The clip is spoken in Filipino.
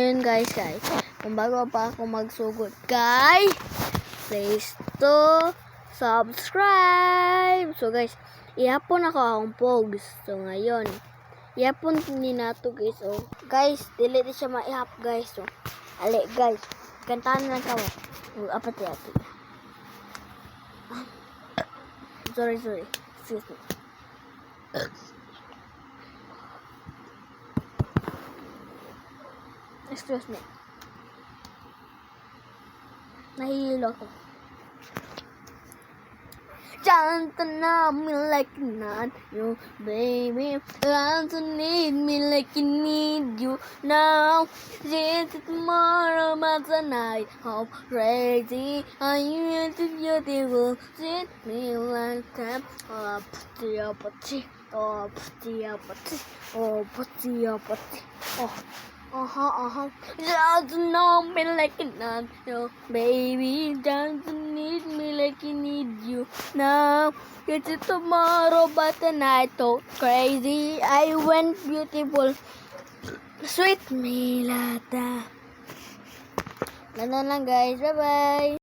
ngayon guys, kung bago pa ako magsugod, guys, please to subscribe. So guys, ihapon ako akong pogs. So ngayon, ihapon ni nato guys. So guys, dili di siya maihap guys. So, ali guys, kantahan lang ka mo. Apat yati. Sorry. Excuse me. Excuse me. Nahihilo ko. Can't know me like not you, baby. Don't need me like you need you now. Since tomorrow but tonight, how crazy are you? Too beautiful, sit me like that. Oh, putty, oh, putty, oh, putty, oh, putty, oh, putty, oh, putty, oh. Just know me like you not you, baby. Don't need me like you need you now. It's tomorrow, but tonight so crazy. I went beautiful, sweet me lata. Ganun lang guys. Bye bye.